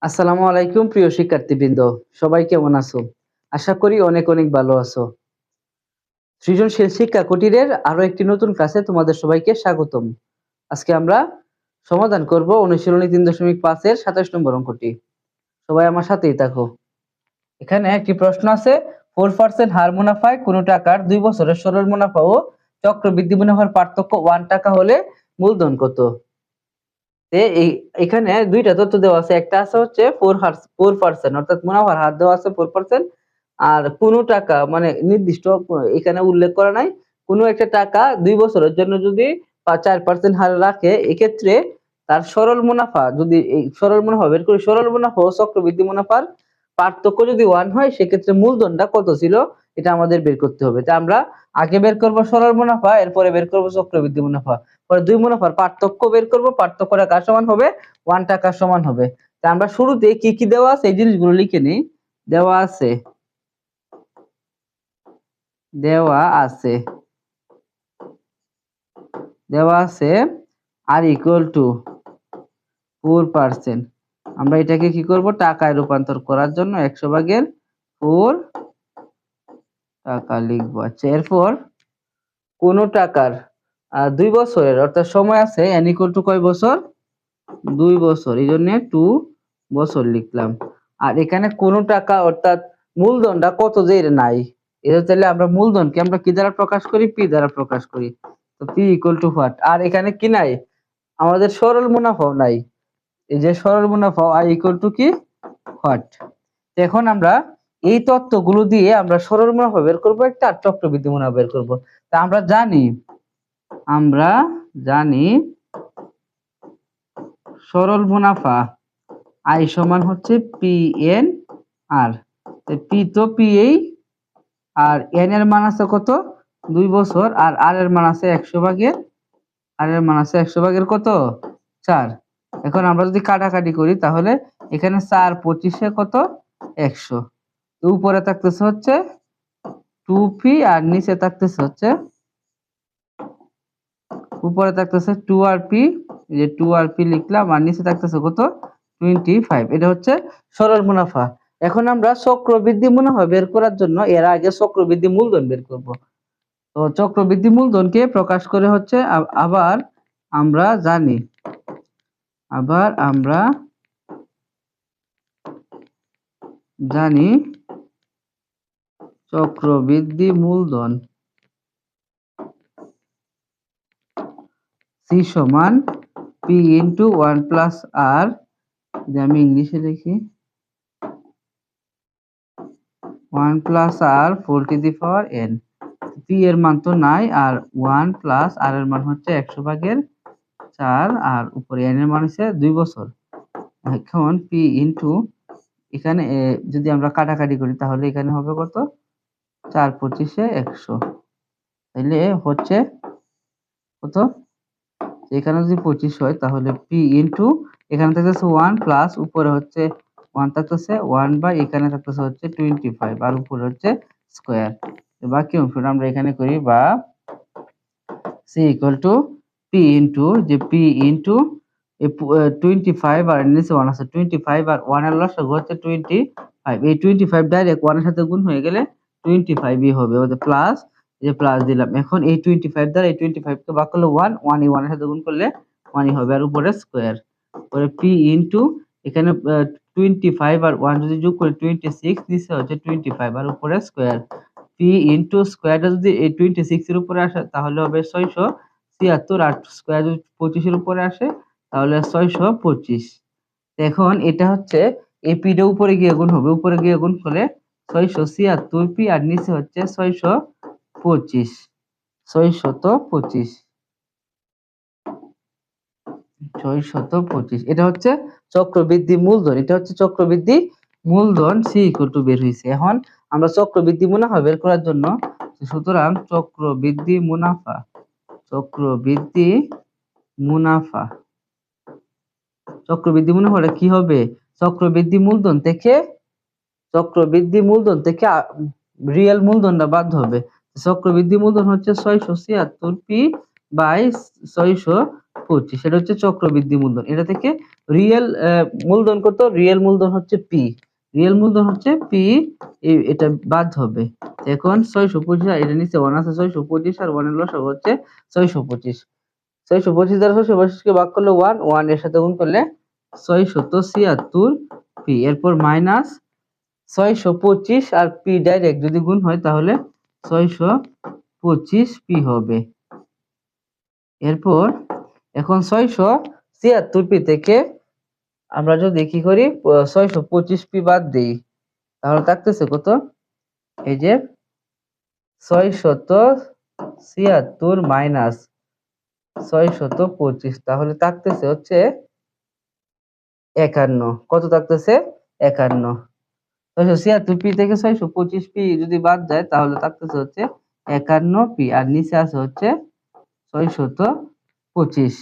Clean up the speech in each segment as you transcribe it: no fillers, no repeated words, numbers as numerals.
আসসালামু আলাইকুম প্রিয় শিক্ষার্থীবৃন্দ। সবাই কেমন আছো? আশা করি অনেক অনেক ভালো আছো। সৃজনশীল শিক্ষা কুটিরের আরো একটি নতুন ক্লাসে তোমাদের সবাইকে স্বাগতম। আজকে আমরা সমাধান করব অনুশীলনী 3.5 এর 27 নম্বর অঙ্কটি। সবাই আমার সাথেই থাকো। এখানে একটি প্রশ্ন আছে, 4% হার মুনাফায় কোন টাকার 2 বছরের সরল মুনাফা ও চক্রবৃদ্ধি মুনাফার পার্থক্য 1 টাকা হলে মূলধন কত? এখানে দুইটা তথ্য দেওয়া আছে। একটা আছে হচ্ছে 4% অর্থাৎ মুনাফার হার দেওয়া আছে 4%, আর কোন টাকা মানে নির্দিষ্ট এখানে উল্লেখ করা নাই। কোন একটা টাকা 2 বছরের জন্য যদি 4% হারে রাখে, এক্ষেত্রে তার সরল মুনাফা, যদি এই সরল মুনাফা বের করি, সরল মুনাফা ও চক্রবৃদ্ধি মুনাফার পার্থক্য যদি 1 হয়, সেক্ষেত্রে মূলধনটা কত ছিল এটা আমাদের বের করতে হবে। তা আমরা আগে বের করব সরল মুনাফা, এরপরে বের করব চক্রবৃদ্ধি মুনাফা, পরে দুই মুনাফার পার্থক্য বের করব। পার্থক্যটা কার সমান হবে? 1 টাকার সমান হবে। তা আমরা শুরুতে কি কি দেওয়া আছে এই জিনিসগুলো লিখে নিই। দেওয়া আছে দেওয়া আছে দেওয়া আছে আর ইকুয়াল টু 4%। আমরা এটাকে কি করব? টাকায় রূপান্তর করার জন্য 100 ভাগের 4 টাকা লিখবো। আচ্ছা, এরপর কোন টাকার 2 বছরের অর্থাৎ সময় আছে n ইকুয়াল টু কয় বছর? 2 বছর, এই জন্য 2 বছর লিখলাম। আর এখানে কোন টাকা অর্থাৎ মূলধনটা কত যে এর নাই, এটা তাহলে আমরা মূলধনকে আমরা কি দ্বারা প্রকাশ করি? পি দ্বারা প্রকাশ করি। তো পি ইকুয়াল টু হোয়াট? আর এখানে কি নাই? আমাদের সরল মুনাফাও নাই। এই যে সরল মুনাফা আই ইকুয়াল টু কি? হোয়াট? এখন আমরা এই তথ্যগুলো দিয়ে আমরা সরল মুনাফা বের করব একটা, আর চক্রবৃদ্ধি মুনাফা বের করব। তা আমরা জানি সরল মুনাফা আই সমান হচ্ছে পি এন আর। পি তো পি এই, আর এন এর মান আছে কত? 2 বছর, আর আর এর মান আছে 100 ভাগের, আর এর মান আছে 100 ভাগের কত? 4। এখন আমরা যদি কাটাকাটি করি, তাহলে এখানে 4 25 কত? 100। তো উপরে থাকতেছে হচ্ছে 2p, আর নিচে থাকতেছে হচ্ছে, উপরে থাকতেছে 2rp, এই যে 2rp লিখলাম, আর নিচে থাকতেছে কত? 25। এটা হচ্ছে সরল মুনাফা। এখন আমরা চক্রবৃদ্ধি মুনাফা বের করার জন্য এর আগে চক্রবৃদ্ধি মূলধন বের করব। তো চক্রবৃদ্ধি মূলধনকে প্রকাশ করে হচ্ছে আবার আমরা জানি চক্রবৃদ্ধি মূলধন সি সমান পি ইন্টু 1 প্লাস আর, আমি ইংলিশে লিখি 1 plus r whole to the power n. P এর মান তো নাই, আর 1 প্লাস আর এর মান হচ্ছে 100 ভাগের 4, আর উপরে এন এর মান হচ্ছে 2 বছর। এখন পি ইন্টু, এখানে যদি আমরা কাটাকাটি করি, তাহলে এখানে হবে কত? 4 25 100, তাহলে হচ্ছে কত? এখানে যদি 25 হয়, তাহলে পি ইন্টু এখানে থাকতেছে 1 প্লাস উপরে হচ্ছে 1 থাকতেছে 1 বাই এখানে থাকতেছে হচ্ছে 25, আর উপরে হচ্ছে স্কয়ার। বাকি অংশটা আমরা এখানে করি, বা C equal to P into, যে পি ইন্টু 25, আর নিচে 1 আছে 25, আর 1 এর লসাগু হচ্ছে 25। এই 25 ডাইরেক্ট 1 এর সাথে গুণ হয়ে গেলে 25ই হবে, ওতে প্লাস, যে প্লাস দিলাম। এখন এই 25 দ্বারা এই 25 কে ভাগ করলে 1, 1 1 এর সাথে গুণ করলে 1ই হবে, আর উপরে স্কয়ার। পরে পি ইন্টু এখানে 25 আর 1 যদি যোগ করি 26, নিচে হচ্ছে 25, আর উপরে স্কয়ার। পি ইন্টু স্কয়ারটা যদি এই 26 এর উপরে আসে, তাহলে হবে 676, আর স্কয়ার যদি 25 এর উপরে আসে, তাহলে 625। এখন এটা হচ্ছে এই পিটা উপরে গিয়ে গুণ হবে, উপরে গিয়ে গুণ করলে 676 পি, আর নিচে হচ্ছে 625, 625। এটা হচ্ছে চক্রবৃদ্ধি মূলধন, এটা হচ্ছে চক্রবৃদ্ধি মূলধন সি ইকুয়াল টু বের হয়েছে। এখন আমরা চক্রবৃদ্ধি মুনাফা বের করার জন্য, সুতরাং চক্রবৃদ্ধি মুনাফাটা কি হবে? চক্রবৃদ্ধি মূলধন থেকে রিয়েল মূলধনটা বাদ হবে। চক্রবৃদ্ধি মূলধন হচ্ছে 676 পি বাই 625, এটা হচ্ছে চক্রবৃদ্ধি মূলধন। এটা থেকে রিয়েল মূলধন কত? রিয়েল মূলধন হচ্ছে পি, রিয়েল মূলধন হচ্ছে পি, এটা বাদ হবে। এখন 625 আর এটা নিচে 1 আছে, 625 আর 1 এর লসাগু হচ্ছে 625। 625 দ্বারা 625 কে ভাগ করলে 1, 1 এর সাথে গুণ করলে 676 পি, এরপর মাইনাস 625 আর পি ডাইরেক্ট যদি গুণ হয় তাহলে 625 পি হবে। এরপর এখন 676 পি থেকে আমরা যদি কি করি 625 পি বাদ দিই তাহলে থাকতেছে কত? এই যে 676 মাইনাস 625, তাহলে থাকতেছে হচ্ছে 51। কত থাকতেছে? 51। 676 পি থেকে 625 পি যদি বাদ যায় তাহলে থাকতেছে হচ্ছে 51 পি, আর নিচে আছে হচ্ছে 625।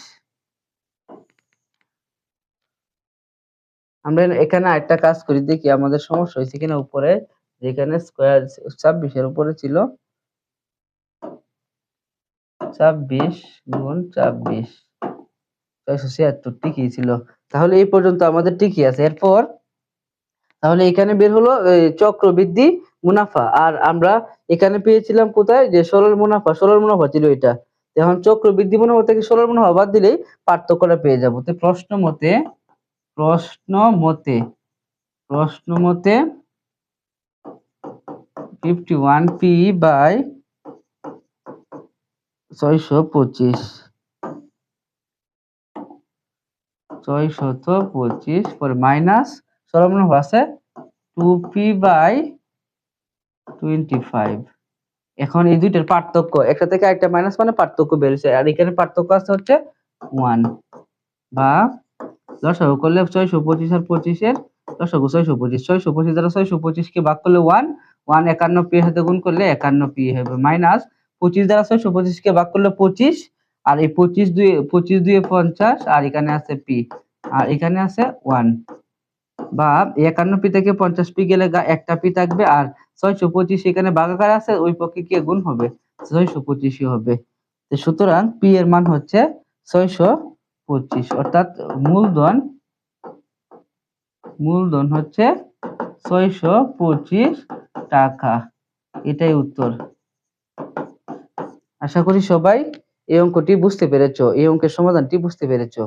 আমরা এখানে আরেকটা কাজ করি, দেখি আমাদের সমস্যা হয়েছে কিনা। উপরে যেখানে স্কয়ার 26 এর উপরে ছিল 26 গুণ 26, 676 ঠিকই ছিল। তাহলে এই পর্যন্ত আমাদের ঠিকই আছে। এরপর তাহলে এখানে বের হলো চক্রবৃদ্ধি মুনাফা, আর আমরা এখানে পেয়েছিলাম কোথায়? যে সরল মুনাফা, সরল মুনাফা ছিল এটা। এখন চক্রবৃদ্ধি মুনাফা থেকে সরল মুনাফা বাদ দিলেই পার্থক্যটা পেয়ে যাবো। তো প্রশ্ন মতে 51 পি বাই 625 পরে মাইনাস সরল মুনাফা আছে 2p বাই 25। এখন এই দুইটার পার্থক্য, একটা থেকে আরেকটা মাইনাস মানে পার্থক্য বেড়েছে, আর এখানে পার্থক্য আছে হচ্ছে 1, বা লসাগু করলে 625 আর 25 এর লসাগু 625, 625 দ্বারা 625 কে ভাগ করলে 1, 51 পি এর সাথে গুণ করলে 51 পি হবে, মাইনাস 25 দ্বারা 625 কে ভাগ করলে 25, আর এই 25 দুয়ে 50, আর এখানে আছে পি, আর এখানে আছে 1, বা 51 পি থেকে 50 পি গেলে একটা পি থাকবে, আর 625 এখানে ভাগাকার আছে, ওই পক্ষে কি গুণ হবে? 625 হবে। তো সুতরাং পি এর মান হচ্ছে 625, অর্থাৎ মূলধন হচ্ছে 625 টাকা। এটাই উত্তর। আশা করি সবাই এই অঙ্কটি বুঝতে পেরেছো, এই অঙ্কের সমাধানটি বুঝতে পেরেছো।